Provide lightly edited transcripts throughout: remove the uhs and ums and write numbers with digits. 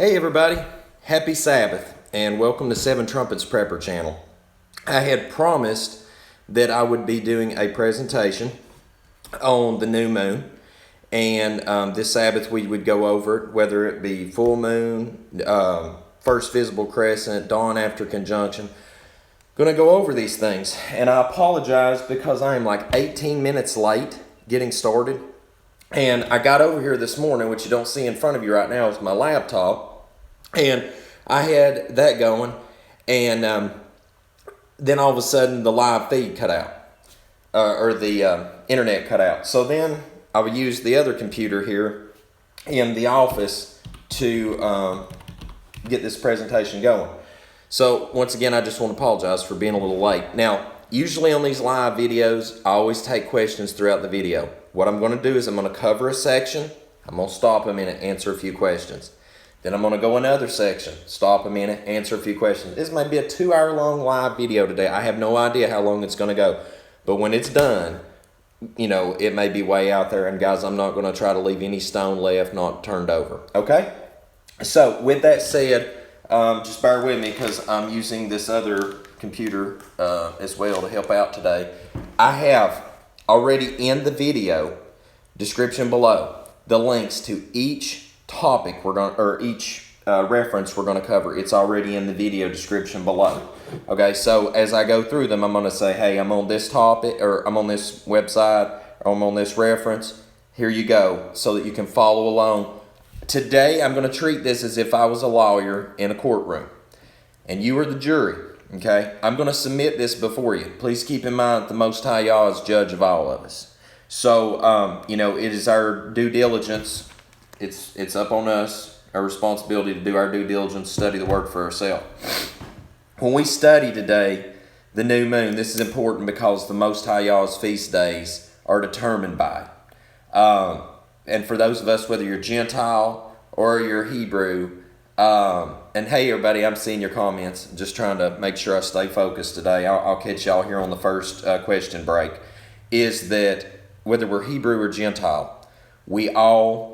Hey everybody, happy Sabbath and welcome to Seven Trumpets Prepper channel. I had promised that I would be doing a presentation on the new moon, and this Sabbath we would go over it, whether it be full moon, first visible crescent, dawn after conjunction. Going to go over these things, and I apologize because I am like 18 minutes late getting started. And I got over here this morning, which you don't see in front of you right now, is my laptop. And I had that going, and then all of a sudden the live feed cut out, or the internet cut out. So then I would use the other computer here in the office to get this presentation going. So once again, I just want to apologize for being a little late. Now, usually on these live videos, I always take questions throughout the video. What I'm going to do is I'm going to cover a section. I'm going to stop a minute, answer a few questions. Then I'm going to go another section, stop a minute, answer a few questions. This might be a 2-hour-long live video today. I have no idea how long it's going to go. But when it's done, you know, it may be way out there. And guys, I'm not going to try to leave any stone left not turned over. Okay? So with that said, just bear with me because I'm using this other computer as well to help out today. I have already in the video description below the links to each topic each reference we're going to cover. It's already in the video description below. Okay, so as I go through them, I'm going to say, hey, I'm on this topic, or I'm on this website, or I'm on this reference. Here you go, so that you can follow along. Today, I'm going to treat this as if I was a lawyer in a courtroom, and you are the jury. Okay, I'm going to submit this before you. Please keep in mind that the Most High Yah is judge of all of us. So, you know, it is our due diligence. It's up on us, our responsibility to do our due diligence, study the word for ourselves. When we study today, the new moon, this is important because the Most High Yah's feast days are determined by it. And for those of us, whether you're Gentile or you're Hebrew, and hey everybody, I'm seeing your comments, just trying to make sure I stay focused today. I'll catch y'all here on the first question break, is that whether we're Hebrew or Gentile, we all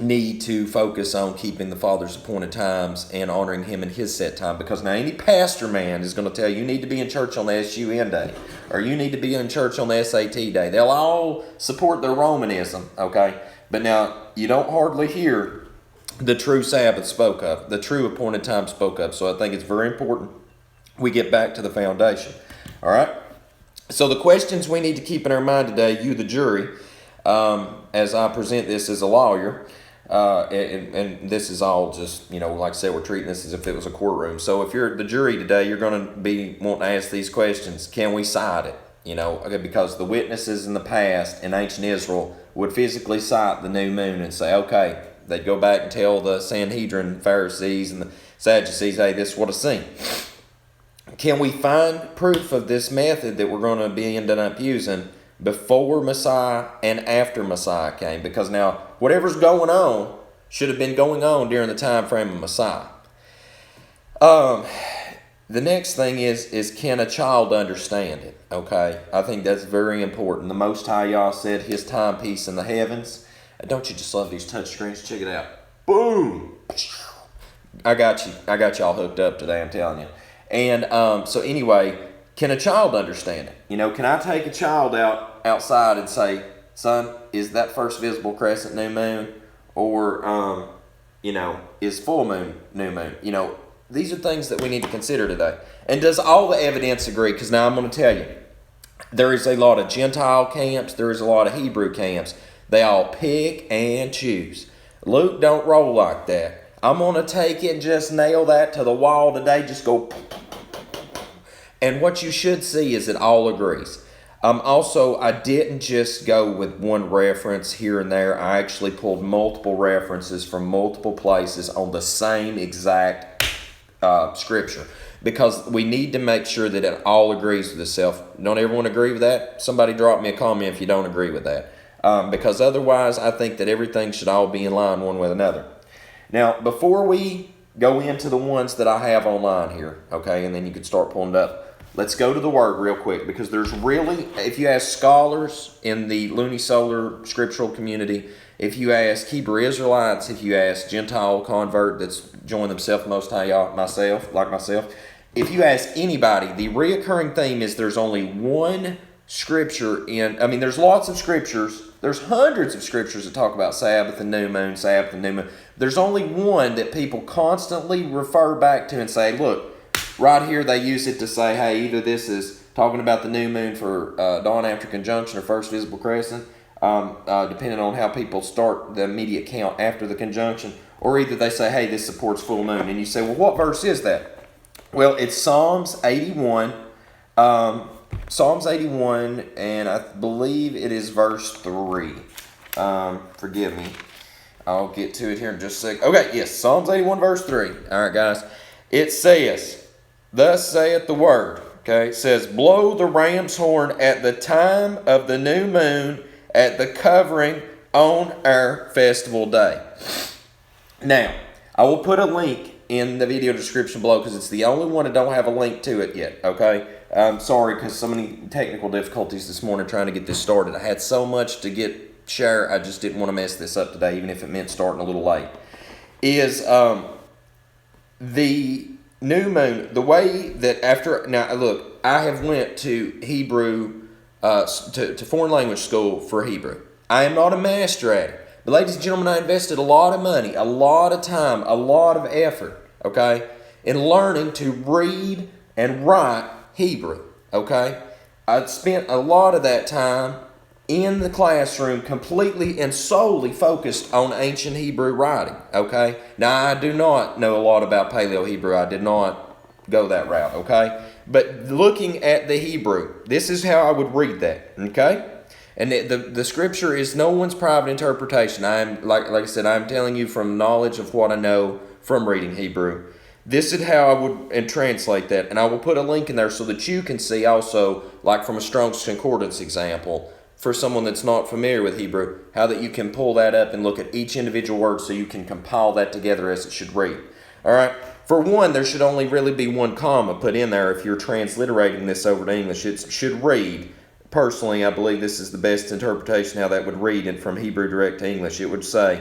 need to focus on keeping the Father's appointed times and honoring Him in His set time. Because now any pastor man is going to tell you need to be in church on the SUN day, or you need to be in church on the SAT day. They'll all support their Romanism, okay? But now you don't hardly hear the true Sabbath spoke of, the true appointed time spoke of. So I think it's very important we get back to the foundation. All right? So the questions we need to keep in our mind today, you the jury, as I present this as a lawyer, and this is all just, you know, like I said, we're treating this as if it was a courtroom. So if you're the jury today, you're going to be wanting to ask these questions. Can we cite it? You know, because the witnesses in the past in ancient Israel would physically cite the new moon and say, okay, they'd go back and tell the Sanhedrin, Pharisees, and the Sadducees, hey, this is what I seen. Can we find proof of this method that we're going to be ending up using before Messiah and after Messiah came? Because now, whatever's going on should have been going on during the time frame of Messiah. The next thing is can a child understand it? Okay, I think that's very important. The Most High Yah said His timepiece in the heavens. Don't you just love these touch screens? Check it out. Boom! I got you. I got y'all hooked up today, I'm telling you. And so anyway, can a child understand it? You know, can I take a child outside and say, son, is that first visible crescent new moon? Or, you know, is full moon new moon? You know, these are things that we need to consider today. And does all the evidence agree? Because now I'm going to tell you, there is a lot of Gentile camps. There is a lot of Hebrew camps. They all pick and choose. Luke don't roll like that. I'm going to take it and just nail that to the wall today. Just go. And what you should see is it all agrees. Also, I didn't just go with one reference here and there. I actually pulled multiple references from multiple places on the same exact scripture. Because we need to make sure that it all agrees with itself. Don't everyone agree with that? Somebody drop me a comment if you don't agree with that. Because otherwise, I think that everything should all be in line one with another. Now, before we go into the ones that I have online here, okay, and then you can start pulling it up, let's go to the word real quick, because there's really, if you ask scholars in the lunisolar scriptural community, if you ask Hebrew Israelites, if you ask Gentile convert that's joined themselves Most High Yah, myself, if you ask anybody, the reoccurring theme is there's only one scripture there's lots of scriptures. There's hundreds of scriptures that talk about Sabbath and new moon, Sabbath and new moon. There's only one that people constantly refer back to and say, look, right here they use it to say, hey, either this is talking about the new moon for dawn after conjunction or first visible crescent, depending on how people start the immediate count after the conjunction, or either they say, hey, this supports full moon. And you say, well, what verse is that? Well, it's Psalms 81. Psalms 81, and I believe it is verse 3. Forgive me. I'll get to it here in just a second. Okay, yes, Psalms 81, verse 3. All right, guys. It says, thus saith the word. Okay, it says, blow the ram's horn at the time of the new moon, at the covering on our festival day. Now, I will put a link in the video description below, because it's the only one that don't have a link to it yet, okay? I'm sorry, because so many technical difficulties this morning trying to get this started. I had so much to share, I just didn't want to mess this up today, even if it meant starting a little late. Is the new moon, the way that after, now look, I have went to Hebrew, to foreign language school for Hebrew. I am not a master at it. But ladies and gentlemen, I invested a lot of money, a lot of time, a lot of effort, okay, in learning to read and write Hebrew, okay? I spent a lot of that time in the classroom completely and solely focused on ancient Hebrew writing, okay? Now, I do not know a lot about Paleo Hebrew. I did not go that route, okay? But looking at the Hebrew, this is how I would read that, okay? And the scripture is no one's private interpretation. I'm like I said, I'm telling you from knowledge of what I know from reading Hebrew. This is how I would translate that, and I will put a link in there so that you can see also, like from a Strong's Concordance example, for someone that's not familiar with Hebrew, how that you can pull that up and look at each individual word so you can compile that together as it should read. All right. For one, there should only really be one comma put in there. If you're transliterating this over to English, it should read. Personally, I believe this is the best interpretation how that would read, and from Hebrew direct to English, it would say,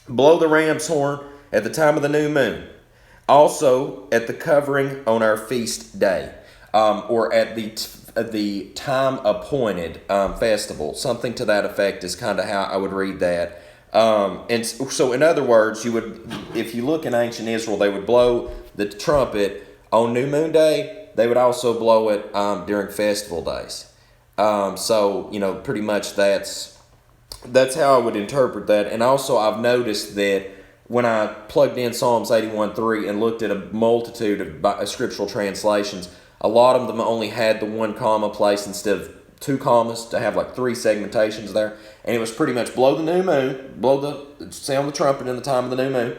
blow the ram's horn at the time of the new moon, also at the covering on our feast day, or at the time appointed festival. Something to that effect is kind of how I would read that. And so in other words, you would, if you look in ancient Israel, they would blow the trumpet on new moon day. They would also blow it during festival days. So, pretty much that's how I would interpret that. And also I've noticed that when I plugged in Psalms 81:3 and looked at a multitude of scriptural translations, a lot of them only had the one comma place instead of two commas to have like three segmentations there. And it was pretty much blow the new moon, sound the trumpet in the time of the new moon,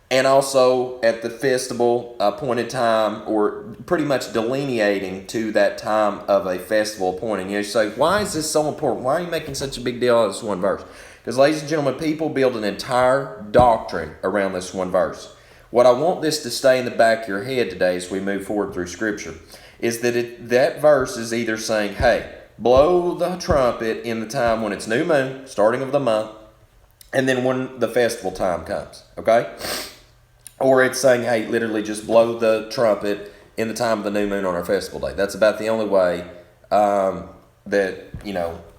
and also at the festival appointed time, or pretty much delineating to that time of a festival appointing. You say, why is this so important? Why are you making such a big deal out of this one verse? Because, ladies and gentlemen, people build an entire doctrine around this one verse. What I want this to stay in the back of your head today as we move forward through Scripture is that that verse is either saying, hey, blow the trumpet in the time when it's new moon, starting of the month, and then when the festival time comes, okay? Or it's saying, hey, literally just blow the trumpet in the time of the new moon on our festival day. That's about the only way that,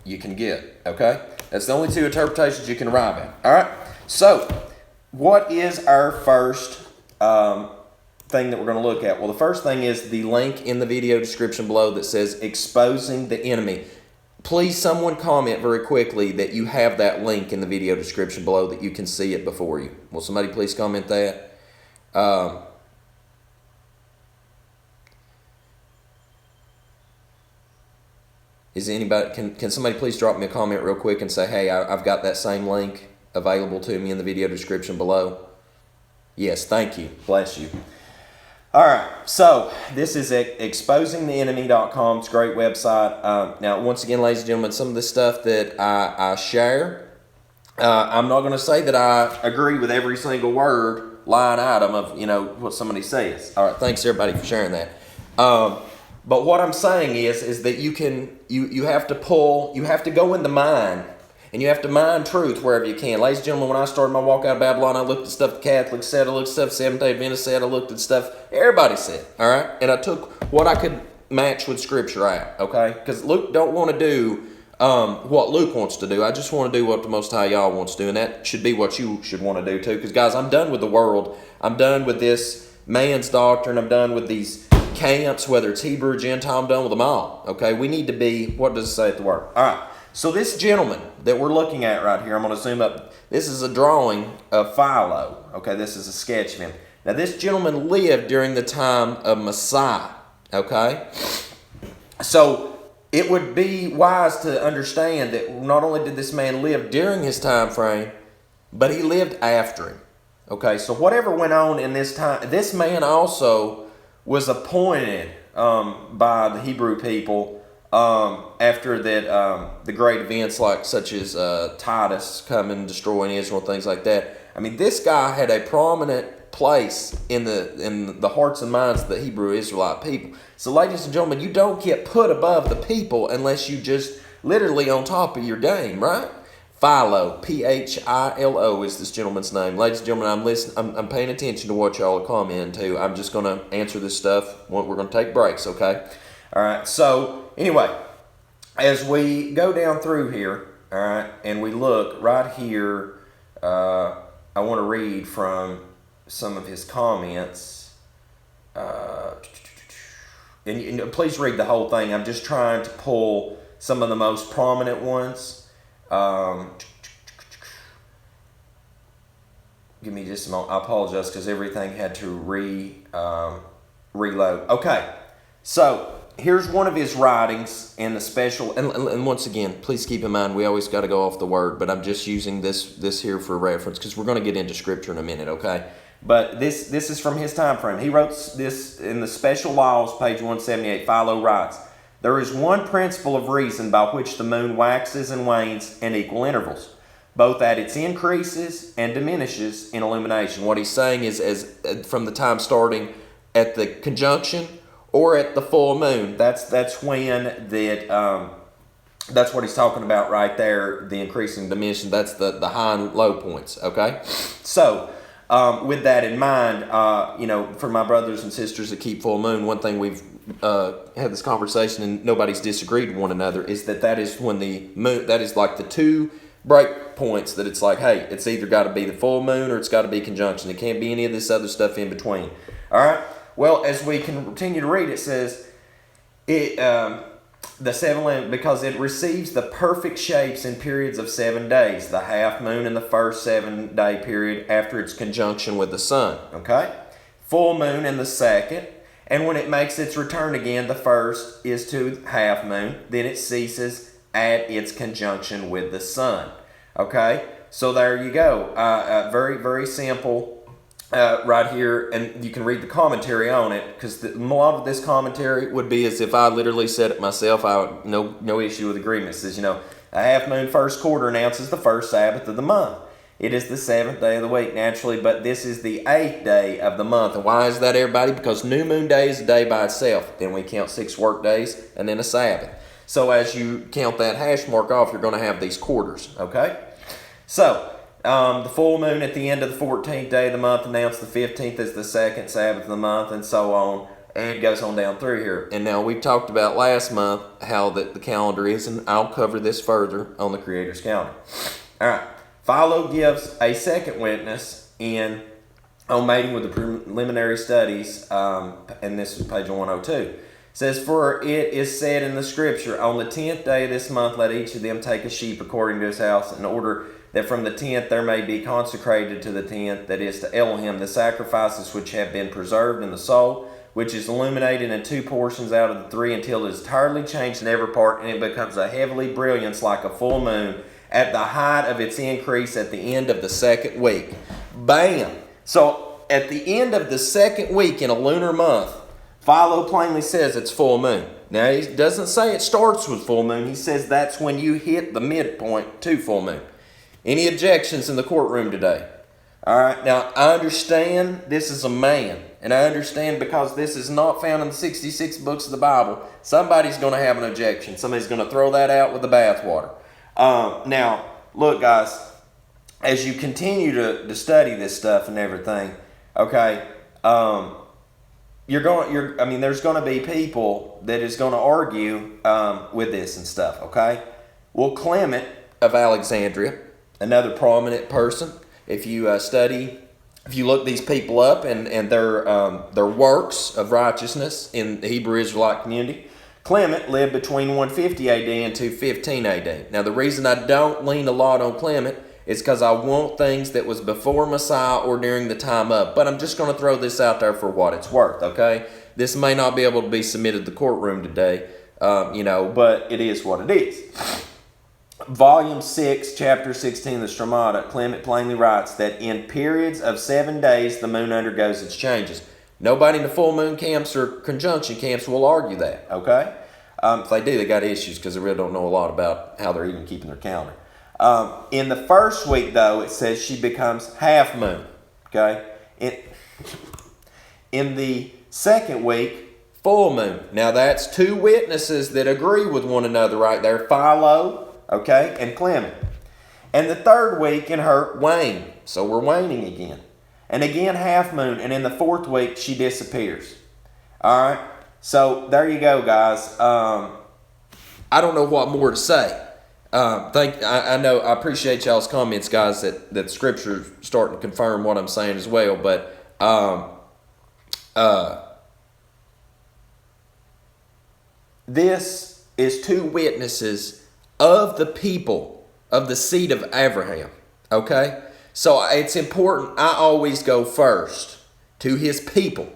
you can get, okay? That's the only two interpretations you can arrive at, all right? So, what is our first thing that we're going to look at? Well, the first thing is the link in the video description below that says exposing the enemy. Please, someone comment very quickly that you have that link in the video description below, that you can see it before you. Will somebody please comment that? Is anybody, can somebody please drop me a comment real quick and say, hey, I've got that same link available to me in the video description below? Yes, thank you. Bless you. All right, so this is exposingtheenemy.com. It's a great website. Now, once again, ladies and gentlemen, some of the stuff that I share, I'm not going to say that I agree with every single word, line item of, what somebody says. All right, thanks everybody for sharing that. But what I'm saying is that you have to go in the mind, and you have to mine truth wherever you can. Ladies and gentlemen, when I started my walk out of Babylon, I looked at stuff the Catholics said, I looked at stuff Seventh-day Adventists said, I looked at stuff everybody said, all right? And I took what I could match with Scripture out, okay? Because Luke don't want to do what Luke wants to do. I just want to do what the Most High Yah wants to do, and that should be what you should want to do too. Because, guys, I'm done with the world. I'm done with this man's doctrine. I'm done with these camps, whether it's Hebrew or Gentile. I'm done with them all, okay? We need to be, what does it say at the Word? All right. So this gentleman that we're looking at right here, I'm going to zoom up. This is a drawing of Philo. Okay, this is a sketch of him. Now, this gentleman lived during the time of Messiah. Okay? So, it would be wise to understand that not only did this man live during his time frame, but he lived after him. Okay, so whatever went on in this time, this man also was appointed by the Hebrew people after that, the great events such as Titus coming and destroying Israel, things like that. I mean, this guy had a prominent place in the hearts and minds of the Hebrew Israelite people. So, ladies and gentlemen, you don't get put above the people unless you just literally on top of your game, right? Philo, Philo is this gentleman's name. Ladies and gentlemen, I'm paying attention to what y'all are commenting to. I'm just going to answer this stuff. We're going to take breaks, okay? All right, so anyway, as we go down through here, all right, and we look right here, I want to read from some of his comments. And please read the whole thing. I'm just trying to pull some of the most prominent ones. Give me just a moment. I apologize because everything had to reload. Okay, so here's one of his writings in the special, and once again, please keep in mind we always got to go off the word, but I'm just using this here for reference because we're going to get into Scripture in a minute, okay? But this is from his time frame. He wrote this in the Special Laws, page 178. Philo writes, "There is one principle of reason by which the moon waxes and wanes in equal intervals, both at its increases and diminishes in illumination." What he's saying is, as from the time starting at the conjunction or at the full moon, that's when that's what he's talking about right there. The increasing dimension, that's the high and low points. Okay, so. With that in mind, for my brothers and sisters that keep full moon, one thing we've had this conversation and nobody's disagreed with one another is that is when the moon, that is like the two break points that it's like, hey, it's either got to be the full moon or it's got to be conjunction. It can't be any of this other stuff in between. All right. Well, as we continue to read, it says the 7 lamp, because it receives the perfect shapes in periods of 7 days, the half moon in the first 7-day period after its conjunction with the sun, okay? Full moon in the second, and when it makes its return again, the first is to half moon, then it ceases at its conjunction with the sun, okay? So there you go. Very, very simple. Right here, and you can read the commentary on it, because a lot of this commentary would be as if I literally said it myself. No issue with agreement. It says, a half moon first quarter announces the first Sabbath of the month. It is the 7th day of the week, naturally, but this is the 8th day of the month. And why is that, everybody? Because new moon day is a day by itself. Then we count 6 work days and then a Sabbath. So as you count that hash mark off, you're going to have these quarters, okay? So the full moon at the end of the 14th day of the month announced the 15th as the second Sabbath of the month, and so on, and it goes on down through here. And now we talked about last month how that the calendar is, and I'll cover this further on the Creator's calendar. All right. Philo gives a second witness on mating with the preliminary studies, and this is page 102. It says, "For it is said in the Scripture, on the 10th day of this month let each of them take a sheep according to his house, in order that from the 10th there may be consecrated to the 10th, that is to Elohim, the sacrifices which have been preserved in the soul, which is illuminated in 2 portions out of the 3 until it is entirely changed in every part, and it becomes a heavenly brilliance like a full moon at the height of its increase at the end of the 2nd week." Bam! So at the end of the 2nd week in a lunar month, Philo plainly says it's full moon. Now he doesn't say it starts with full moon. He says that's when you hit the midpoint to full moon. Any objections in the courtroom today? All right. Now, I understand this is a man. And I understand because this is not found in the 66 books of the Bible, somebody's going to have an objection. Somebody's going to throw that out with the bathwater. Now, look, guys, as you continue to study this stuff and everything, okay, there's going to be people that is going to argue with this and stuff, okay? Well, Clement of Alexandria, another prominent person, if you look these people up and their works of righteousness in the Hebrew Israelite community, Clement lived between 150 AD and 215 AD. Now, the reason I don't lean a lot on Clement is because I want things that was before Messiah or during the time of. But I'm just going to throw this out there for what it's worth, okay? This may not be able to be submitted to the courtroom today, but it is what it is. Volume 6, chapter 16 of the Stramata, Clement plainly writes that in periods of 7 days, the moon undergoes its changes. Nobody in the full moon camps or conjunction camps will argue that, okay? If they do, they got issues because they really don't know a lot about how they're even keeping their calendar. In the first week, though, it says she becomes half moon, okay? In the second week, full moon. Now, that's two witnesses that agree with one another right there, Philo, okay, and Clement. And the third week in her wane, so we're waning again. And again, half moon. And in the fourth week, she disappears. All right? So, there you go, guys. I don't know what more to say. I appreciate y'all's comments, guys, that Scripture's starting to confirm what I'm saying as well. But, this is two witnesses of the people of the seed of Abraham. Okay? So it's important I always go first to his people,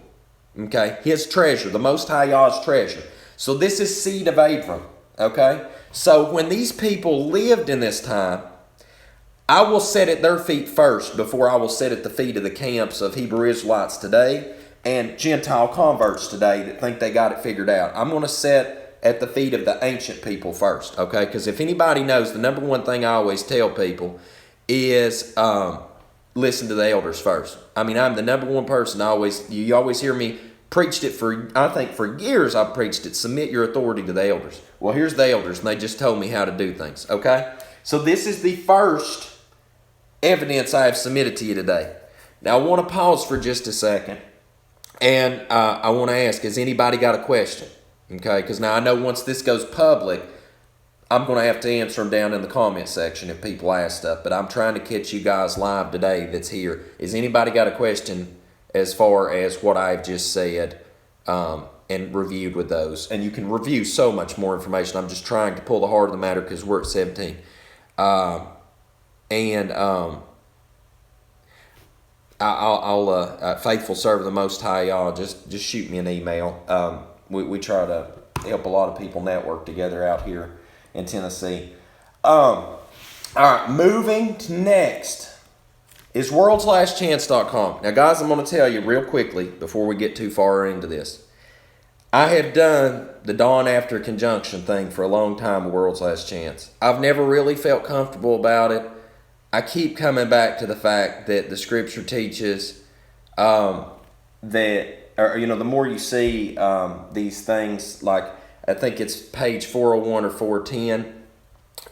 okay? His treasure, the Most High Yah's treasure. So this is seed of Abram, okay? So when these people lived in this time, I will sit at their feet first before I will sit at the feet of the camps of Hebrew Israelites today and Gentile converts today that think they got it figured out. I'm going to sit at the feet of the ancient people first, okay? Because if anybody knows, the number one thing I always tell people is listen to the elders first. I mean, I'm the number one person. You always hear me preached it for years. I've preached it. Submit your authority to the elders. Well, here's the elders, and they just told me how to do things. Okay, so this is the first evidence I have submitted to you today. Now, I want to pause for just a second, and I want to ask: has anybody got a question? Okay, because now I know once this goes public, I'm going to have to answer them down in the comment section if people ask stuff, but I'm trying to catch you guys live today that's here. Has anybody got a question as far as what I've just said and reviewed with those? And you can review so much more information. I'm just trying to pull the heart of the matter because we're at 17. I'll faithful servant of the Most High, y'all, just shoot me an email. We try to help a lot of people network together out here in Tennessee. All right, moving to next is worldslastchance.com. Now, guys, I'm going to tell you real quickly before we get too far into this. I have done the dawn after conjunction thing for a long time with World's Last Chance. I've never really felt comfortable about it. I keep coming back to the fact that the Scripture teaches that, the more you see these things, like I think it's page 401 or 410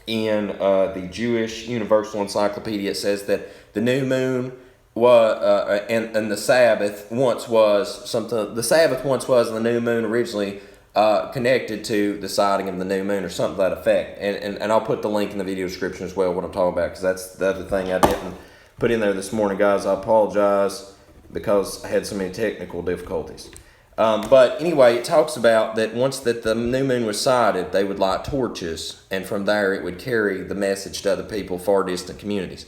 in the Jewish Universal Encyclopedia. It says that the new moon was and the Sabbath once was something. The Sabbath once was, and the new moon originally connected to the sighting of the new moon or something to that effect. And I'll put the link in the video description as well what I'm talking about, because that's the other thing I didn't put in there this morning, guys. I apologize because I had so many technical difficulties. But anyway, it talks about that once that the new moon was sighted, they would light torches, and from there it would carry the message to other people, far distant communities.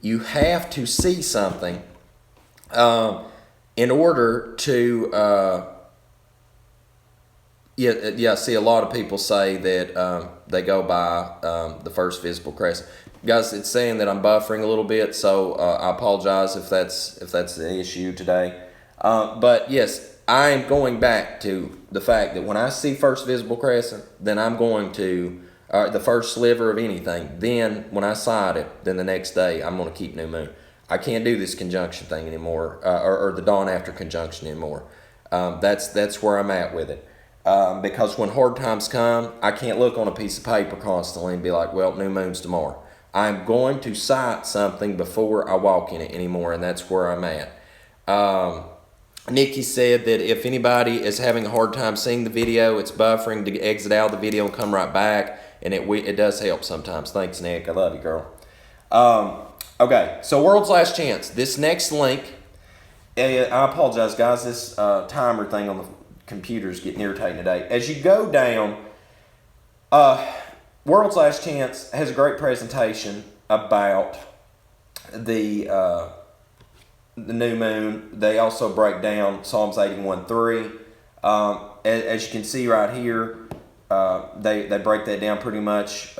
You have to see something in order to, see a lot of people say that they go by the first visible crescent. Guys, it's saying that I'm buffering a little bit, so I apologize if that's the issue today. But yes, I am going back to the fact that when I see first visible crescent, then I'm going to, the first sliver of anything, then when I sight it, then the next day I'm going to keep new moon. I can't do this conjunction thing anymore, or the dawn after conjunction anymore. That's where I'm at with it. Because when hard times come, I can't look on a piece of paper constantly and be like, well, new moon's tomorrow. I'm going to cite something before I walk in it anymore, and that's where I'm at. Nikki said that if anybody is having a hard time seeing the video, it's buffering to exit out of the video and come right back, and it does help sometimes. Thanks, Nick. I love you, girl. Okay, so World's Last Chance. This next link, I apologize, guys. This timer thing on the computer is getting irritating today. As you go down, World's Last Chance has a great presentation about the new moon. They also break down Psalms 81:3. As you can see right here, they break that down pretty much,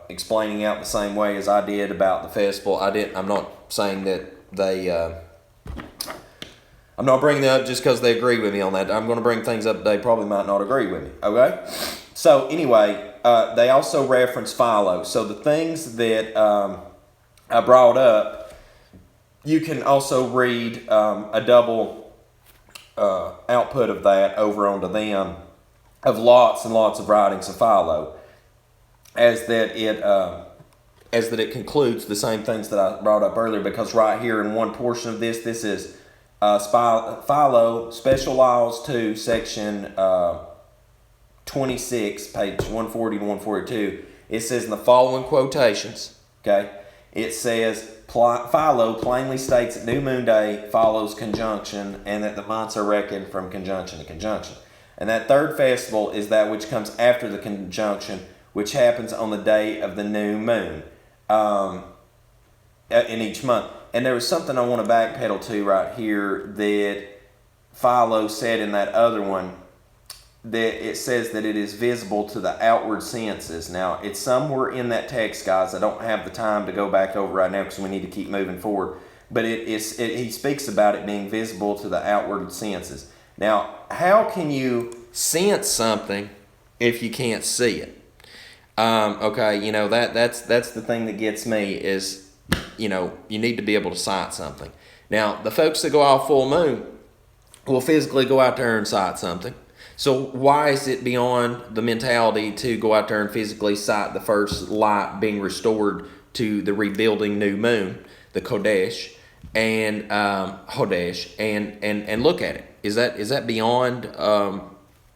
explaining out the same way as I did about the festival. I'm not saying that I'm not bringing that up just because they agree with me on that. I'm going to bring things up they probably might not agree with me. Okay. So anyway, they also reference Philo. So the things that I brought up, you can also read a double output of that over onto them, of lots and lots of writings of Philo, as that it concludes the same things that I brought up earlier. Because right here in one portion of this is Philo, Special Laws 2, section 26, page 140 to 142. It says in the following quotations, okay, it says, Philo plainly states that New Moon Day follows conjunction and that the months are reckoned from conjunction to conjunction. And that third festival is that which comes after the conjunction, which happens on the day of the new moon in each month. And there was something I want to backpedal to right here that Philo said in that other one, that it says that it is visible to the outward senses. Now, it's somewhere in that text, guys. I don't have the time to go back over right now because we need to keep moving forward. But he speaks about it being visible to the outward senses. Now, how can you sense something if you can't see it? Okay, that's the thing that gets me is, you need to be able to sight something. Now, the folks that go out full moon will physically go out there and sight something. So why is it beyond the mentality to go out there and physically sight the first light being restored to the rebuilding new moon, the Kodesh, and Hodesh, and look at it? Is that beyond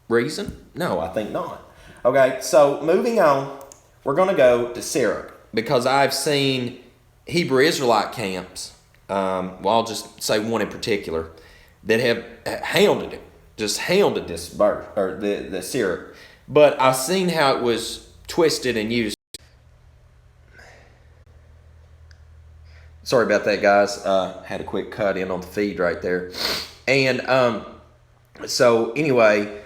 reason? No, I think not. Okay, so moving on, we're going to go to Sirach, because I've seen Hebrew Israelite camps, I'll just say one in particular, that have hounded it. Just hounded this verse, or the Sirach. But I've seen how it was twisted and used. Sorry about that, guys. Had a quick cut in on the feed right there. And so anyway,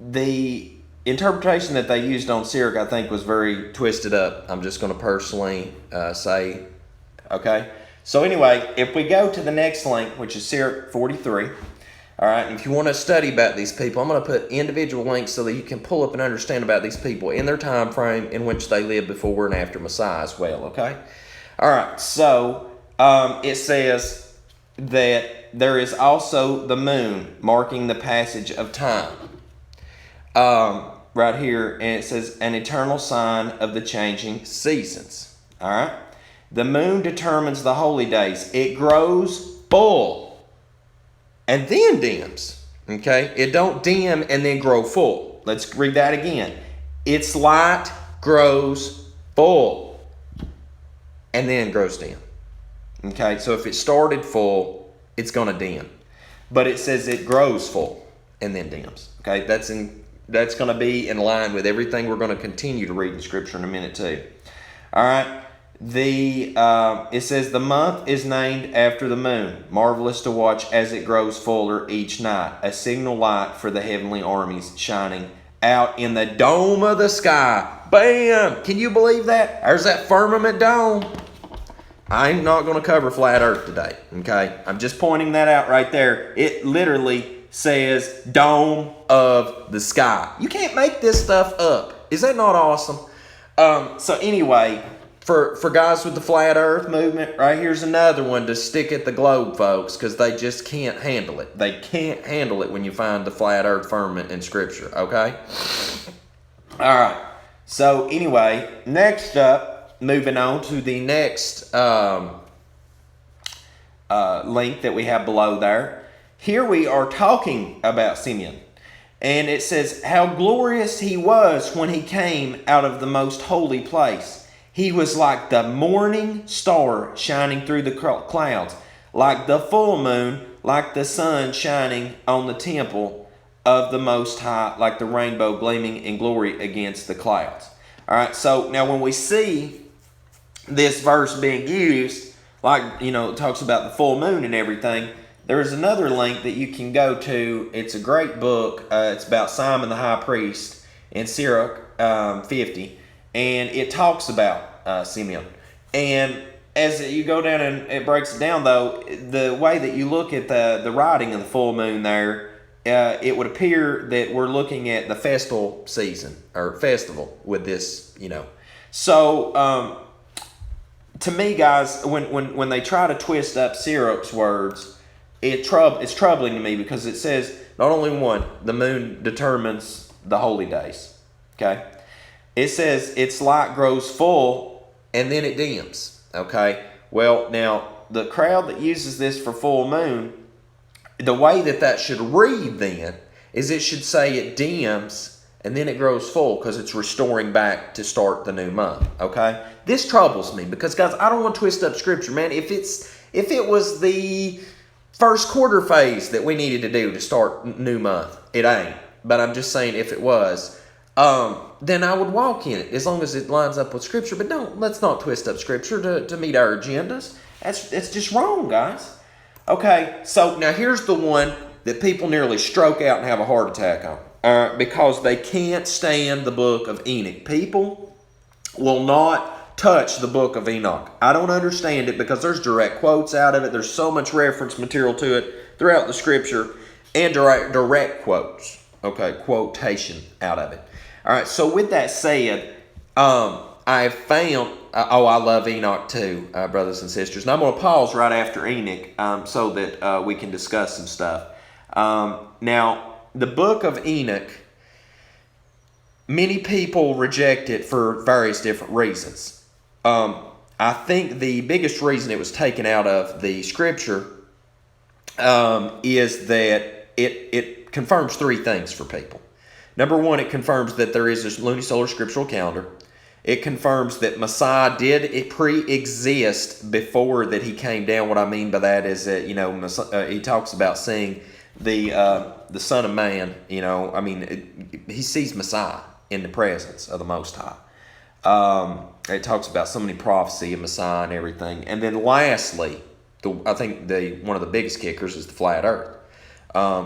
the interpretation that they used on Sirach, I think, was very twisted up. I'm just going to personally say, okay. So anyway, if we go to the next link, which is Sirach 43, all right, and if you want to study about these people, I'm going to put individual links so that you can pull up and understand about these people in their time frame in which they lived before and after Messiah as well, okay? All right, so it says that there is also the moon marking the passage of time. Right here, and it says, an eternal sign of the changing seasons, all right? The moon determines the holy days. It grows full and then dims, okay? It don't dim and then grow full. Let's read that again. Its light grows full and then grows dim, okay? So if it started full, it's going to dim. But it says it grows full and then dims, okay? That's going to be in line with everything we're going to continue to read in Scripture in a minute too. All right? It says the month is named after the moon, marvelous to watch as it grows fuller each night, a signal light for the heavenly armies shining out in the dome of the sky. Bam! Can you believe that? There's that firmament dome. I'm not going to cover flat earth today, okay? I'm just pointing that out right there. It literally says dome of the sky. You can't make this stuff up. Is that not awesome? So anyway, for guys with the flat earth movement, right, here's another one to stick at the globe folks, because they just can't handle it. They can't handle it when you find the flat earth firmament in Scripture, okay? All right. So anyway, next up, moving on to the next link that we have below there. Here we are talking about Simeon. And it says, how glorious he was when he came out of the most holy place. He was like the morning star shining through the clouds, like the full moon, like the sun shining on the temple of the Most High, like the rainbow gleaming in glory against the clouds. All right, so now when we see this verse being used, like, you know, it talks about the full moon and everything, there is another link that you can go to. It's a great book. It's about Simon the high priest in Sirach 50, and it talks about Simeon. And as you go down and it breaks it down, though, the way that you look at the writing of the full moon there, it would appear that we're looking at the festival season or festival with this, you know. So to me, guys, when they try to twist up Sirach's words, it's troubling to me, because it says not only one, the moon determines the holy days. Okay, it says its light grows full and then it dims. Okay, well, now the crowd that uses this for full moon, the way that should read then is it should say it dims and then it grows full, because it's restoring back to start the new month. Okay, this troubles me, because guys, I don't want to twist up Scripture, man. If it was the first quarter phase that we needed to do to start new month, it ain't. But I'm just saying, if it was, then I would walk in it as long as it lines up with Scripture. But let's not twist up Scripture to meet our agendas. It's just wrong, guys. Okay, so now here's the one that people nearly stroke out and have a heart attack on, because they can't stand the book of Enoch. People will not touch the book of Enoch. I don't understand it, because there's direct quotes out of it. There's so much reference material to it throughout the Scripture, and direct quotes. Okay, quotation out of it. All right, so with that said, I found, I love Enoch too, brothers and sisters. And I'm going to pause right after Enoch so that we can discuss some stuff. Now, the book of Enoch, many people reject it for various different reasons. I think the biggest reason it was taken out of the Scripture is that it confirms three things for people. Number one, it confirms that there is this lunisolar scriptural calendar. It confirms that Messiah did pre-exist before that he came down. What I mean by that is that, you know, he talks about seeing the Son of Man. You know, I mean, he sees Messiah in the presence of the Most High. It talks about so many prophecy of Messiah and everything. And then lastly, I think one of the biggest kickers is the flat earth.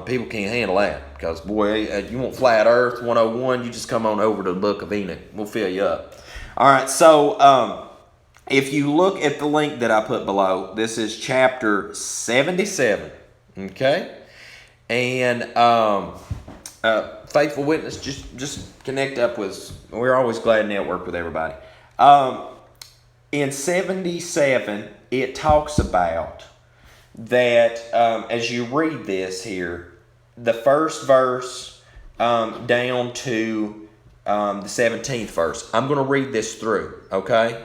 People can't handle that, because, boy, you want flat earth 101, you just come on over to the book of Enoch. We'll fill you up. All right, so if you look at the link that I put below, this is chapter 77, okay? And Faithful Witness, just connect up with, we're always glad to network with everybody. In 77, it talks about that as you read this here, the first verse down to the 17th verse. I'm going to read this through, okay?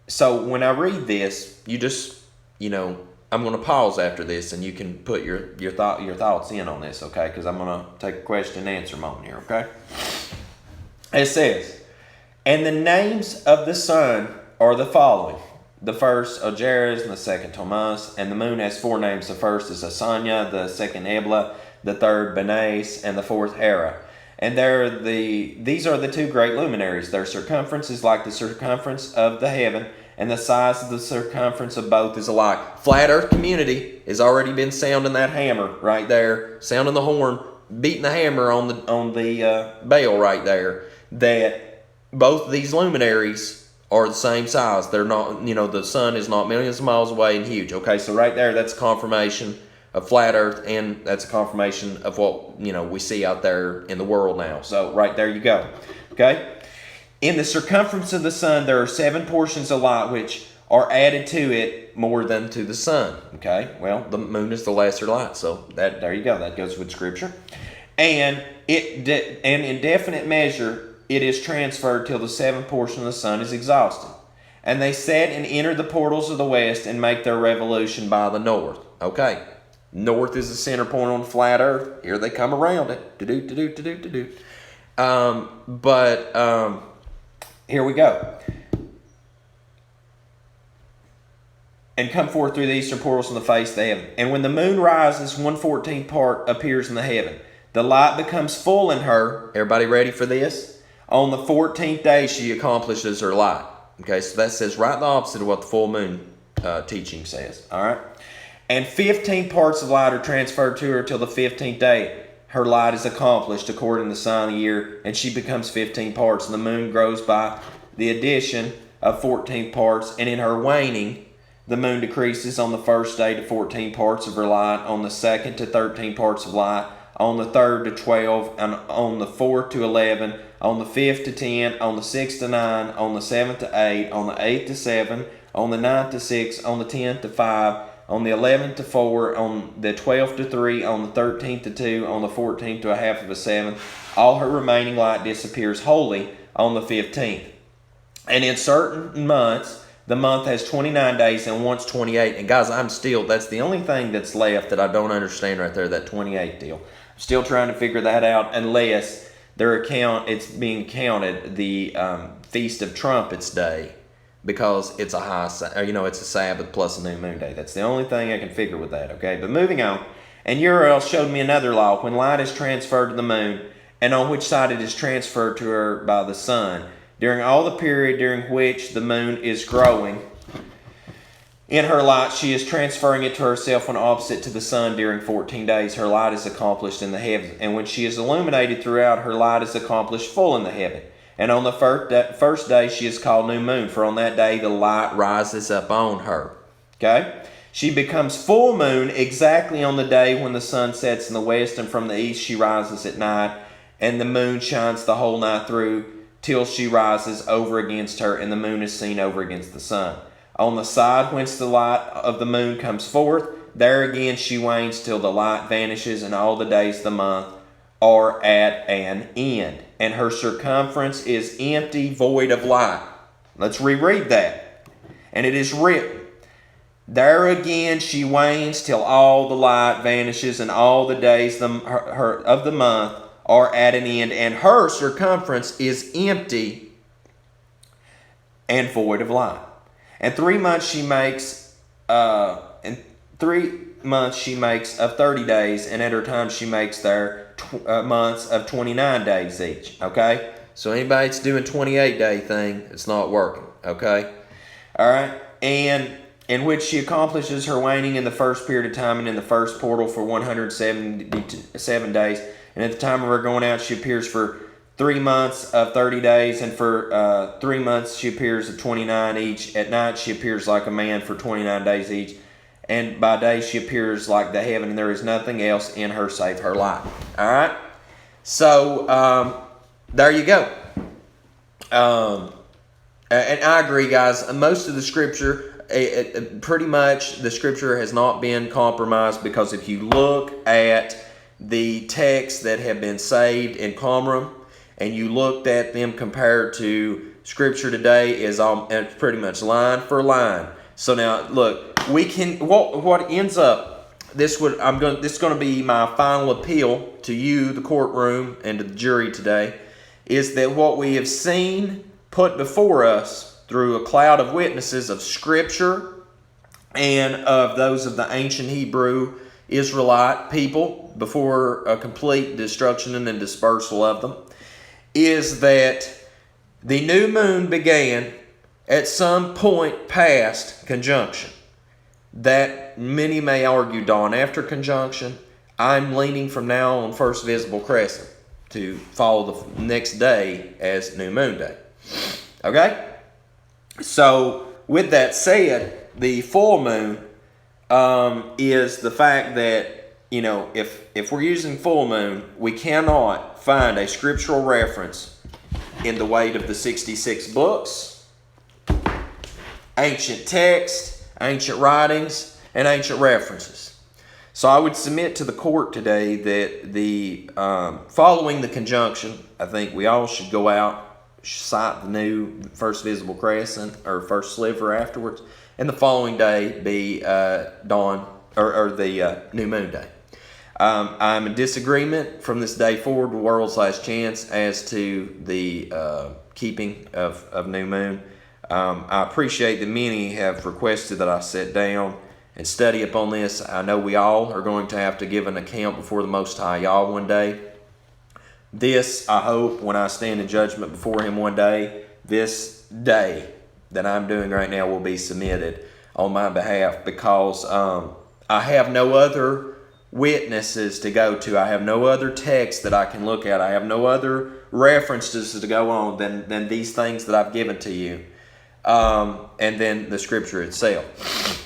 So when I read this, you just, you know, I'm going to pause after this, and you can put your thoughts in on this, okay? Because I'm going to take a question and answer moment here, okay? It says, and the names of the sun are the following. The first, Ogeres, and the second, Tomas, and the moon has four names. The first is Asanya, the second, Ebla, the third, Benes, and the fourth, Hera. And these are the two great luminaries. Their circumference is like the circumference of the heaven, and the size of the circumference of both is alike. Flat Earth community has already been sounding that hammer right there, sounding the horn, beating the hammer on the bell right there, that both these luminaries are the same size. They're not, you know, the sun is not millions of miles away and huge. Okay, so right there, that's confirmation of flat Earth, and that's a confirmation of what, you know, we see out there in the world now. So right there you go. Okay, In the circumference of the sun, there are 7 portions of light which are added to it more than to the sun. Okay, well, the moon is the lesser light, so there you go. That goes with Scripture. And in definite measure, it is transferred till the 7th portion of the sun is exhausted. And they set and enter the portals of the west and make their revolution by the north. Okay, north is the center point on the flat earth. Here they come around it. Here we go. And come forth through the eastern portals in the face of the heaven. And when the moon rises, 1/14th part appears in the heaven. The light becomes full in her. Everybody ready for this? On the 14th day she accomplishes her light. Okay, so that says right the opposite of what the full moon teaching says. All right. And 15 parts of light are transferred to her till the 15th day. Her light is accomplished according to the sign of the year, and she becomes 15 parts. And the moon grows by the addition of 14 parts. And in her waning, the moon decreases on the first day to 14 parts of her light, on the second to 13 parts of light, on the third to 12, and on the fourth to 11, on the fifth to 10, on the sixth to 9, on the seventh to 8, on the eighth to 7, on the ninth to 6, on the 10th to 5, on the 11th to 4, on the 12th to 3, on the 13th to 2, on the 14th to a half of a seventh. All her remaining light disappears wholly on the 15th. And in certain months, the month has 29 days and once 28. And guys, that's the only thing that's left that I don't understand right there, that 28 deal. I'm still trying to figure that out, unless it's being counted the Feast of Trumpets Day, because it's it's a Sabbath plus a new moon day. That's the only thing I can figure with that, okay? But moving on. And Uriel showed me another law, when light is transferred to the moon, and on which side it is transferred to her by the sun, during all the period during which the moon is growing in her light, she is transferring it to herself when opposite to the sun during 14 days. Her light is accomplished in the heavens. And when she is illuminated throughout, her light is accomplished full in the heaven. And on the first day she is called new moon, for on that day the light rises up on her. Okay? She becomes full moon exactly on the day when the sun sets in the west, and from the east she rises at night, and the moon shines the whole night through till she rises over against her, and the moon is seen over against the sun. On the side whence the light of the moon comes forth, there again she wanes till the light vanishes, and all the days of the month are at an end. And her circumference is empty, void of light. Let's reread that. And it is written, there again she wanes till all the light vanishes, and all the days of the month are at an end, and her circumference is empty and void of light. And 3 months she makes, of 30 days, and at her time she makes their months of 29 days each. Okay? So anybody that's doing 28-day thing, it's not working. Okay? All right? And in which she accomplishes her waning in the first period of time and in the first portal for 177 days. And at the time of her going out, she appears for 3 months of 30 days, and for 3 months she appears at 29 each. At night she appears like a man for 29 days each, and by day she appears like the heaven, and there is nothing else in her save her light. All right? So, there you go. And I agree, guys. Most of the Scripture, pretty much the Scripture has not been compromised, because if you look at the texts that have been saved in Qumran, and you looked at them compared to Scripture today, is pretty much line for line. So now, look, we can what ends up. This is going to be my final appeal to you, the courtroom, and to the jury today, is that what we have seen put before us through a cloud of witnesses of Scripture and of those of the ancient Hebrew Israelite people before a complete destruction and then dispersal of them, is that the new moon began at some point past conjunction. That many may argue dawn after conjunction. I'm leaning from now on first visible crescent to follow the next day as new moon day. Okay? So, with that said, the full moon is the fact that, if we're using full moon, we cannot find a scriptural reference in the weight of the 66 books, ancient texts, ancient writings, and ancient references. So I would submit to the court today that the following the conjunction, I think we all should go out, sight the new first visible crescent or first sliver afterwards, and the following day be dawn or the new moon day. I'm in disagreement from this day forward with world's last chance as to the keeping of new moon. I appreciate that many have requested that I sit down and study upon this. I know we all are going to have to give an account before the Most High Yah one day. This, I hope, when I stand in judgment before Him one day, this day that I'm doing right now will be submitted on my behalf, because I have no other witnesses to go to. I have no other text that I can look at. I have no other references to go on than these things that I've given to you, and then the Scripture itself.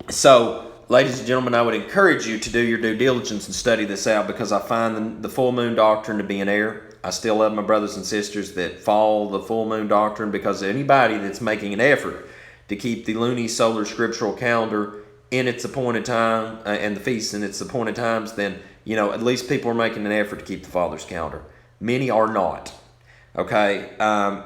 So, ladies and gentlemen, I would encourage you to do your due diligence and study this out, because I find the full moon doctrine to be an error. I still love my brothers and sisters that follow the full moon doctrine, because anybody that's making an effort to keep the lunisolar scriptural calendar in its appointed time and the feasts in its appointed times, then, at least people are making an effort to keep the Father's calendar. Many are not. Okay?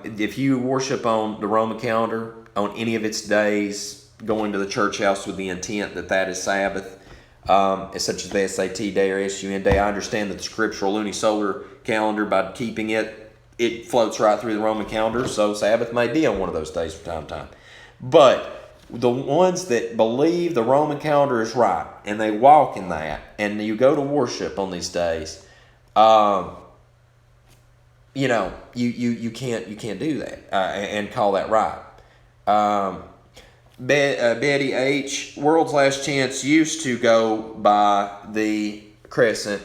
If you worship on the Roman calendar, on any of its days, going to the church house with the intent that is Sabbath, such as the SAT day or SUN day. I understand that the scriptural lunisolar calendar, by keeping it floats right through the Roman calendar, so Sabbath may be on one of those days from time to time. But the ones that believe the Roman calendar is right, and they walk in that, and you go to worship on these days, you can't do that and call that right. Betty H., World's Last Chance used to go by the crescent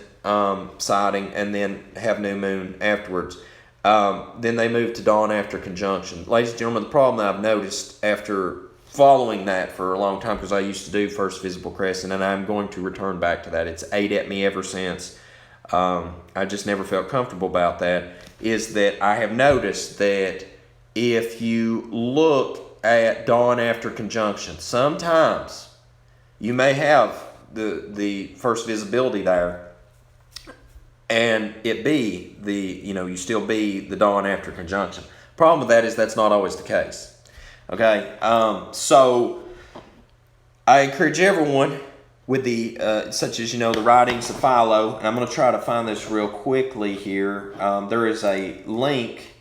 sighting and then have new moon afterwards. Then they moved to dawn after conjunction. Ladies and gentlemen, the problem that I've noticed after following that for a long time, because I used to do first visible crescent, and I'm going to return back to that. It's ate at me ever since. I just never felt comfortable about that, is that I have noticed that if you look at dawn after conjunction, sometimes you may have the first visibility there, and it be you still be the dawn after conjunction. Problem with that is that's not always the case. Okay, so I encourage everyone with the such as the writings of Philo, and I'm going to try to find this real quickly here. There is a link.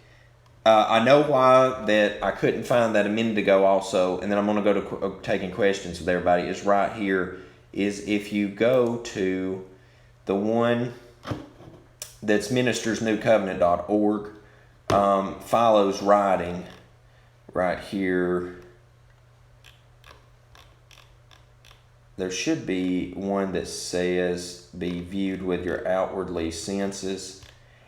I know why that I couldn't find that a minute ago also, and then I'm going to go to taking questions with everybody, is right here, is if you go to the one that's ministersnewcovenant.org, Philo's writing right here. There should be one that says, be viewed with your outwardly senses.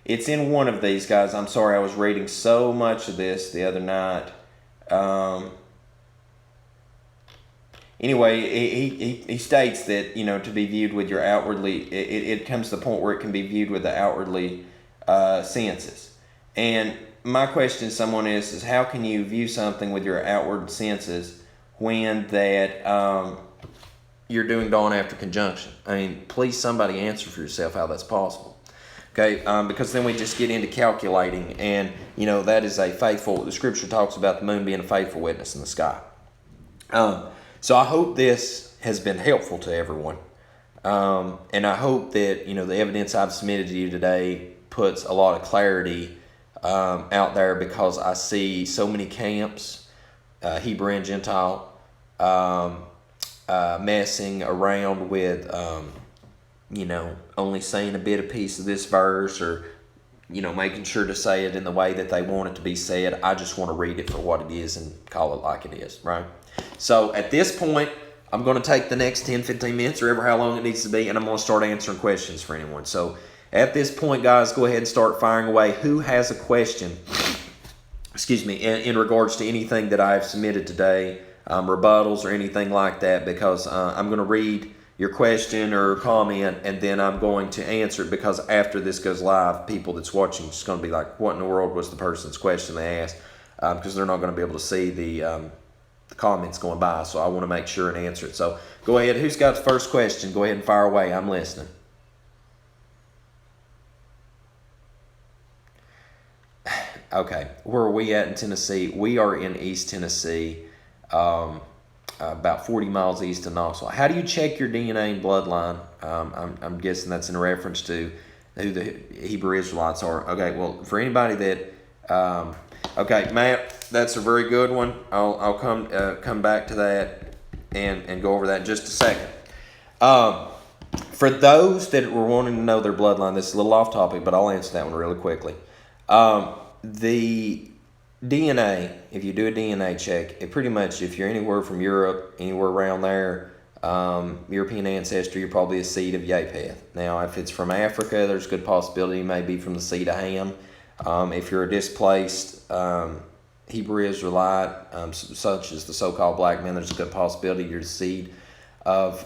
It's in one of these, guys. I'm sorry, I was reading so much of this the other night. Anyway, he states that, to be viewed with your outwardly, it comes to the point where it can be viewed with the outwardly senses. And my question to someone is how can you view something with your outward senses when that you're doing dawn after conjunction? I mean, please somebody answer for yourself how that's possible. Okay, because then we just get into calculating, and that is the Scripture talks about the moon being a faithful witness in the sky. So I hope this has been helpful to everyone, and I hope that the evidence I've submitted to you today puts a lot of clarity out there, because I see so many camps, Hebrew and Gentile, messing around with only saying a bit of piece of this verse, or making sure to say it in the way that they want it to be said. I just want to read it for what it is and call it like it is, right? So at this point, I'm going to take the next 10-15 minutes, or ever how long it needs to be, and I'm going to start answering questions for anyone. So at this point, guys, go ahead and start firing away. Who has a question, in regards to anything that I've submitted today, rebuttals or anything like that, because I'm going to read your question or comment, and then I'm going to answer it, because after this goes live, people that's watching is going to be like, what in the world was the person's question they asked? Because they're not going to be able to see the comments going by, so I want to make sure and answer it. So go ahead. Who's got the first question? Go ahead and fire away. I'm listening. Okay, where are we at in Tennessee? We are in East Tennessee, about 40 miles east of Knoxville. How do you check your DNA and bloodline? I'm guessing that's in reference to who the Hebrew Israelites are. Okay, well, for anybody that, okay, Matt, that's a very good one. I'll come back to that and go over that in just a second. For those that were wanting to know their bloodline, this is a little off topic, but I'll answer that one really quickly. The DNA, if you do a DNA check, it pretty much, if you're anywhere from Europe, anywhere around there, European ancestry, you're probably a seed of Japheth. Now, if it's from Africa, there's a good possibility you may be from the seed of Ham. If you're a displaced Hebrew Israelite, such as the so-called black man, there's a good possibility you're the seed of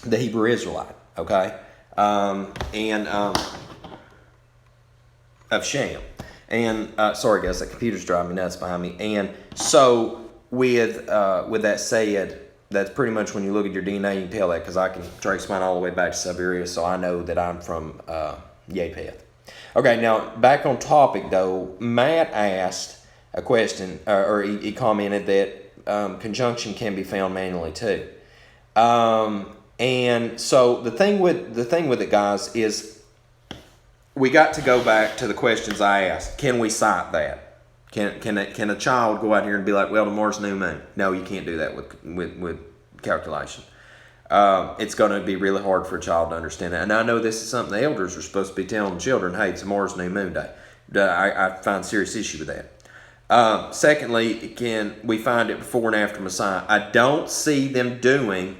the Hebrew Israelite, okay? Of Shem. And sorry guys, the computer's driving me nuts behind me. And so with that said, that's pretty much when you look at your DNA, you can tell that, because I can trace mine all the way back to Siberia, so I know that I'm from Japheth. Okay, now back on topic though, Matt asked a question, or he commented that conjunction can be found manually too. And so the thing with it, guys, is we got to go back to the questions I asked. Can we cite that? Can a child go out here and be like, well, tomorrow's new moon? No, you can't do that with calculation. It's going to be really hard for a child to understand that. And I know this is something the elders are supposed to be telling children, hey, tomorrow's new moon day. I find serious issue with that. Secondly, can we find it before and after Messiah? I don't see them doing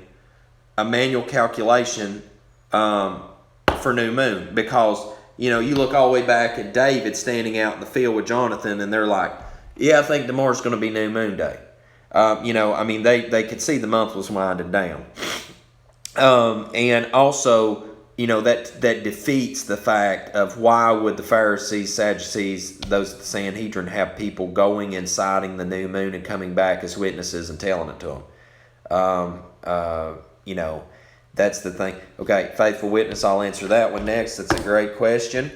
a manual calculation for new moon, because you know, you look all the way back at David standing out in the field with Jonathan, and they're like, yeah, I think tomorrow's going to be new moon day. You know, I mean, they could see the month was winding down. And also, you know, that defeats the fact of why would the Pharisees, Sadducees, those at the Sanhedrin have people going and citing the new moon and coming back as witnesses and telling it to them? You know, that's the thing. Okay, faithful witness, I'll answer that one next. That's a great question.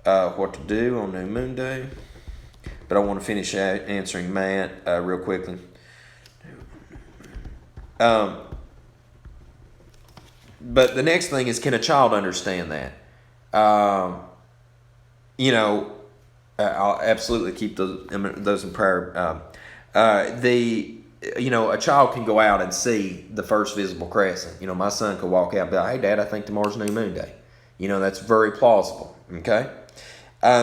What to do on New Moon Day. But I want to finish answering Matt real quickly. But the next thing is, can a child understand that? You know, I'll absolutely keep those in prayer. You know, a child can go out and see the first visible crescent. You know, my son could walk out and be like, hey, Dad, I think tomorrow's New Moon Day. You know, that's very plausible, okay?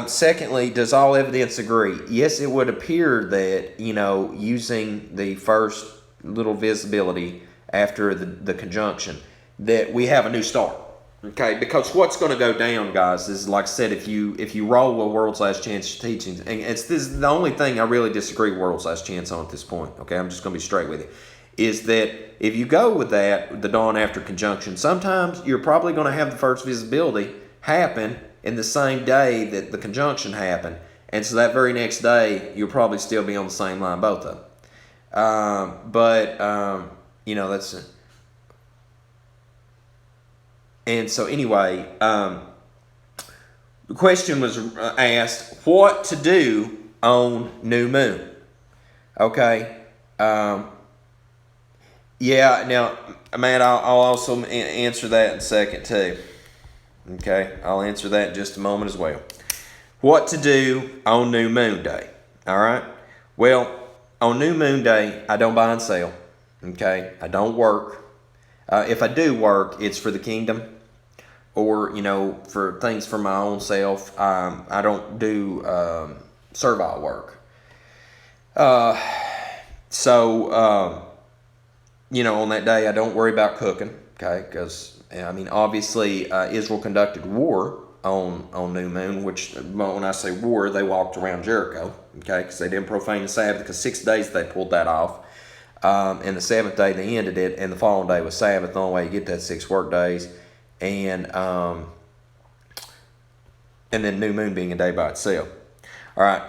Secondly, does all evidence agree? Yes, it would appear that, you know, using the first little visibility after the conjunction, that we have a new start. Okay, because what's going to go down, guys, is, like I said, if you roll a World's Last Chance teachings, and this is the only thing I really disagree with World's Last Chance on at this point, okay, I'm just going to be straight with you, is that if you go with that, the dawn after conjunction, sometimes you're probably going to have the first visibility happen in the same day that the conjunction happened, and so that very next day, you'll probably still be on the same line, both of them. You know, that's... And so anyway, the question was asked, what to do on new moon? Okay. Yeah, now, Matt, I'll also answer that in a second too. Okay, I'll answer that in just a moment as well. What to do on new moon day? All right. Well, on new moon day, I don't buy and sell. Okay, I don't work. If I do work, it's for the kingdom, or, you know, for things for my own self. I don't do servile work. You know, on that day, I don't worry about cooking, okay? Because, I mean, obviously, Israel conducted war on New Moon, which, when I say war, they walked around Jericho, okay? Because they didn't profane the Sabbath, because 6 days they pulled that off. And the seventh day they ended it, and the following day was Sabbath. The only way you get that 6 work days, and then new moon being a day by itself. All right.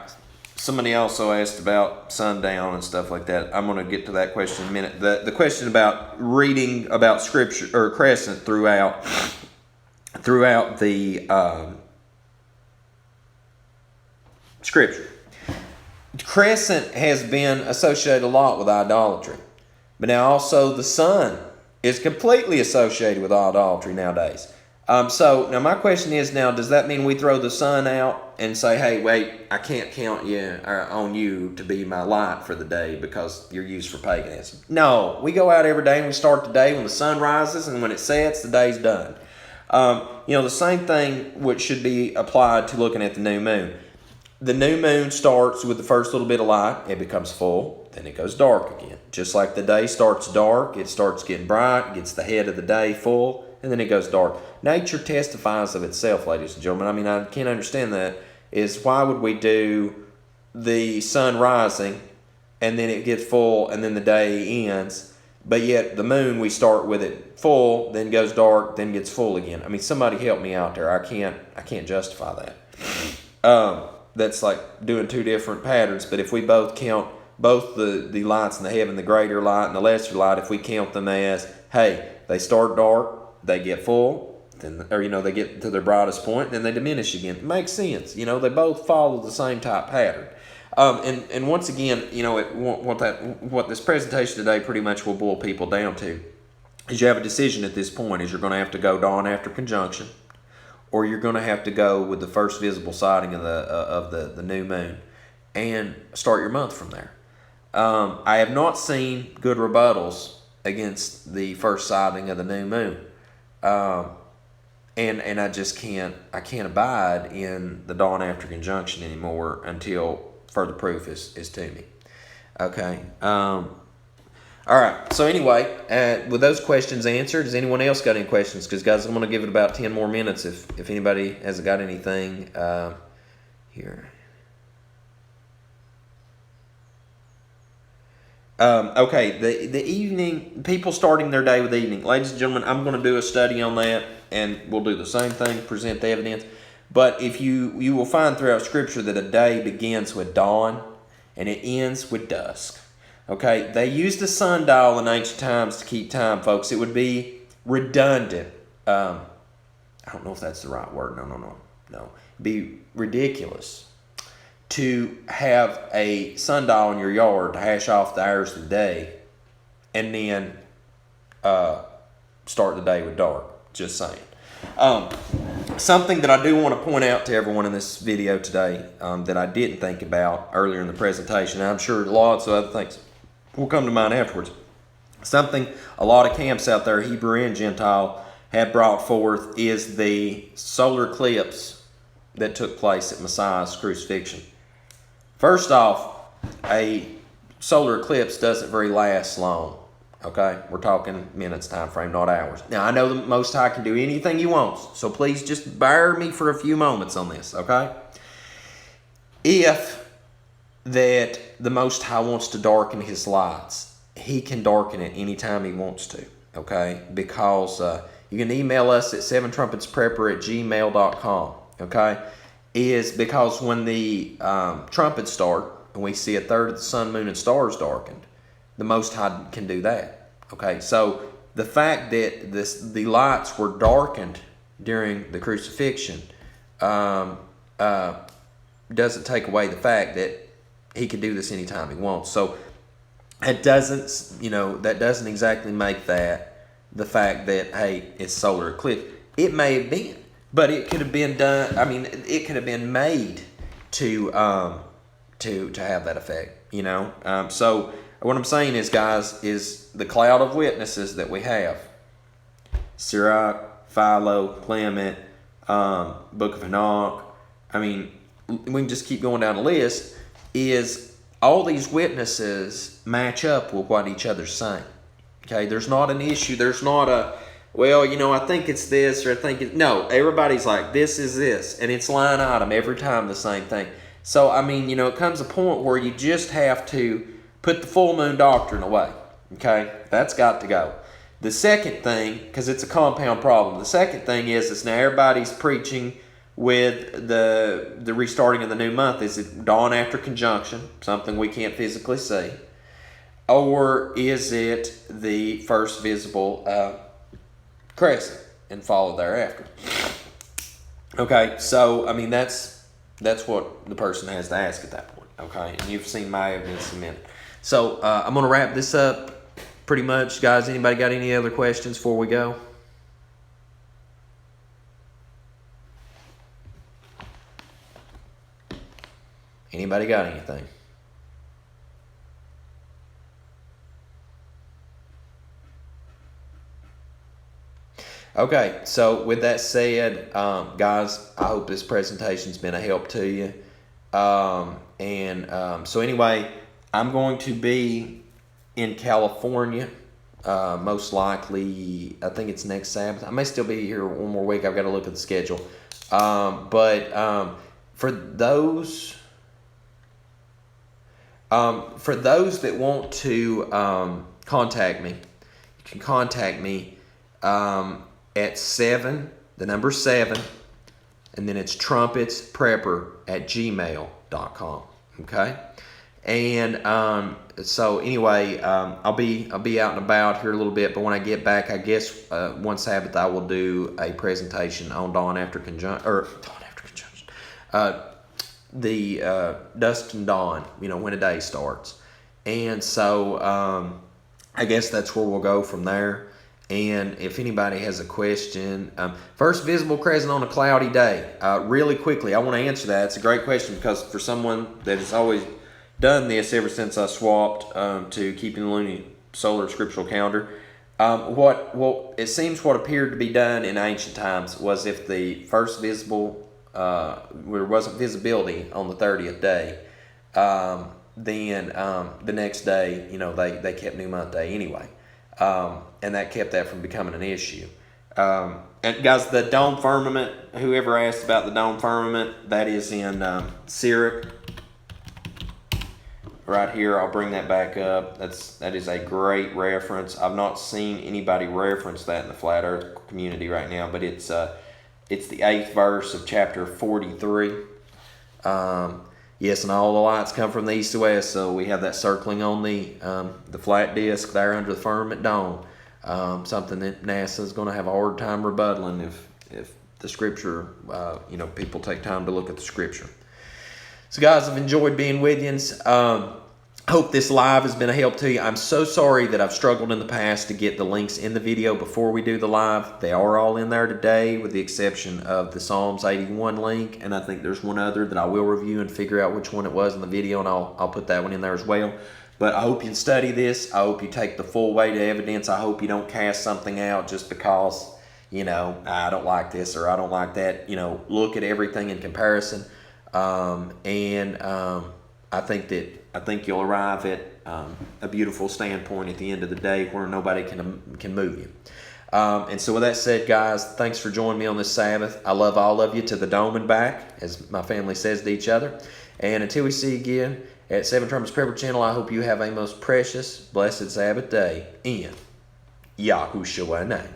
Somebody also asked about sundown and stuff like that. I'm going to get to that question in a minute. The question about reading about scripture or crescent throughout the scripture. Crescent has been associated a lot with idolatry, but now also the sun is completely associated with idolatry nowadays. So now my question is, now does that mean we throw the sun out and say, hey, wait, I can't count on you to be my light for the day because you're used for paganism? No, we go out every day and we start the day when the sun rises, and when it sets, the day's done. The same thing which should be applied to looking at the new moon. The new moon starts with the first little bit of light. It becomes full. Then it goes dark again. Just like the day starts dark, it starts getting bright, gets the head of the day full, and then it goes dark. Nature testifies of itself, ladies and gentlemen. I mean, I can't understand that. Is why would we do the sun rising, and then it gets full, and then the day ends, but yet the moon, we start with it full, then goes dark, then gets full again. I mean, somebody help me out there. I can't justify that. That's like doing 2 different patterns. But if we both count both the lights in the heaven, the greater light and the lesser light, if we count them as, hey, they start dark, they get full, then they get to their brightest point, then they diminish again. It makes sense. They both follow the same type pattern. And once again, what this presentation today pretty much will boil people down to is you have a decision at this point. Is you're going to have to go dawn after conjunction, or you're going to have to go with the first visible sighting of the new moon and start your month from there. I have not seen good rebuttals against the first sighting of the new moon. And I just can't abide in the dawn after conjunction anymore until further proof is to me. Okay. All right. So anyway, with those questions answered, has anyone else got any questions? Because guys, I'm going to give it about 10 more minutes if anybody hasn't got anything here. Okay, the evening, people starting their day with evening. Ladies and gentlemen, I'm going to do a study on that, and we'll do the same thing, present the evidence. But if you will find throughout Scripture that a day begins with dawn and it ends with dusk. Okay, they used a sundial in ancient times to keep time, folks. It would be redundant. I don't know if that's the right word. No. It'd be ridiculous to have a sundial in your yard to hash off the hours of the day and then start the day with dark. Just saying. Something that I do want to point out to everyone in this video today that I didn't think about earlier in the presentation. I'm sure lots of other things will come to mind afterwards. Something a lot of camps out there, Hebrew and Gentile, have brought forth is the solar eclipse that took place at Messiah's crucifixion. First off, a solar eclipse doesn't very last long. Okay, we're talking minutes time frame, not hours. Now, I know the Most High can do anything He wants, so please just bear me for a few moments on this, okay? If that the Most High wants to darken His lights, He can darken it anytime He wants to, okay? Because you can email us at 7trumpetsprepper@gmail.com, okay? Is because when the trumpets start and we see a third of the sun, moon, and stars darkened, the Most High can do that. Okay, so the fact that the lights were darkened during the crucifixion doesn't take away the fact that He can do this anytime He wants. So it doesn't exactly make that the fact that, hey, it's solar eclipse. It may have been, but it could have been done. I mean, it could have been made to have that effect. So what I'm saying is, guys, is the cloud of witnesses that we have, Sirach, Philo, Clement, Book of Enoch, I mean, we can just keep going down the list, is all these witnesses match up with what each other's saying. Okay, there's not an issue, there's not a, well, I think it's this, or I think it's, no, everybody's like, this is this, and it's line item every time the same thing. So, I mean, it comes a point where you just have to put put the full moon doctrine away. Okay, that's got to go. The second thing, because it's a compound problem, the second thing is now everybody's preaching with the restarting of the new month. Is it dawn after conjunction, something we can't physically see? Or is it the first visible crescent and follow thereafter? Okay, so, I mean, that's what the person has to ask at that point. Okay, and you've seen my evidence in a minute. So, I'm going to wrap this up pretty much. Guys, anybody got any other questions before we go? Anybody got anything? Okay, so with that said, guys, I hope this presentation's been a help to you. So anyway, I'm going to be in California, most likely, I think it's next Sabbath. I may still be here one more week. I've got to look at the schedule. But for those that want to contact me, you can contact me at 7, the number 7, and then it's trumpetsprepper@gmail.com. Okay, and so anyway, I'll be out and about here a little bit, but when I get back, I guess one Sabbath I will do a presentation on the dusk and dawn, when a day starts. And so I guess that's where we'll go from there. And if anybody has a question, first visible crescent on a cloudy day. Really quickly, I want to answer that. It's a great question, because for someone that has always done this ever since I swapped to keeping the lunisolar scriptural calendar, it seems what appeared to be done in ancient times was if the first visible there wasn't visibility on the 30th day, then the next day, they kept New Month Day anyway. And that kept that from becoming an issue. And guys, the dome firmament, whoever asked about the dome firmament, that is in Sirach. Right here, I'll bring that back up. That is a great reference. I've not seen anybody reference that in the flat earth community right now, but it's the 8th verse of chapter 43. Yes, and all the lights come from the east to west, so we have that circling on the flat disk there under the firmament dome. Something that NASA is going to have a hard time rebuttaling if the scripture, people take time to look at the scripture. So guys, I've enjoyed being with you. Hope this live has been a help to you. I'm so sorry that I've struggled in the past to get the links in the video before we do the live. They are all in there today, with the exception of the Psalms 81 link, and I think there's one other that I will review and figure out which one it was in the video, and I'll put that one in there as well. But I hope you study this. I hope you take the full weight of evidence. I hope you don't cast something out just because, I don't like this or I don't like that. Look at everything in comparison. I think you'll arrive at a beautiful standpoint at the end of the day where nobody can move you. And so with that said, guys, thanks for joining me on this Sabbath. I love all of you to the dome and back, as my family says to each other. And until we see you again at Seven Trumpets Prepper Channel, I hope you have a most precious, blessed Sabbath day in Yahushua's name.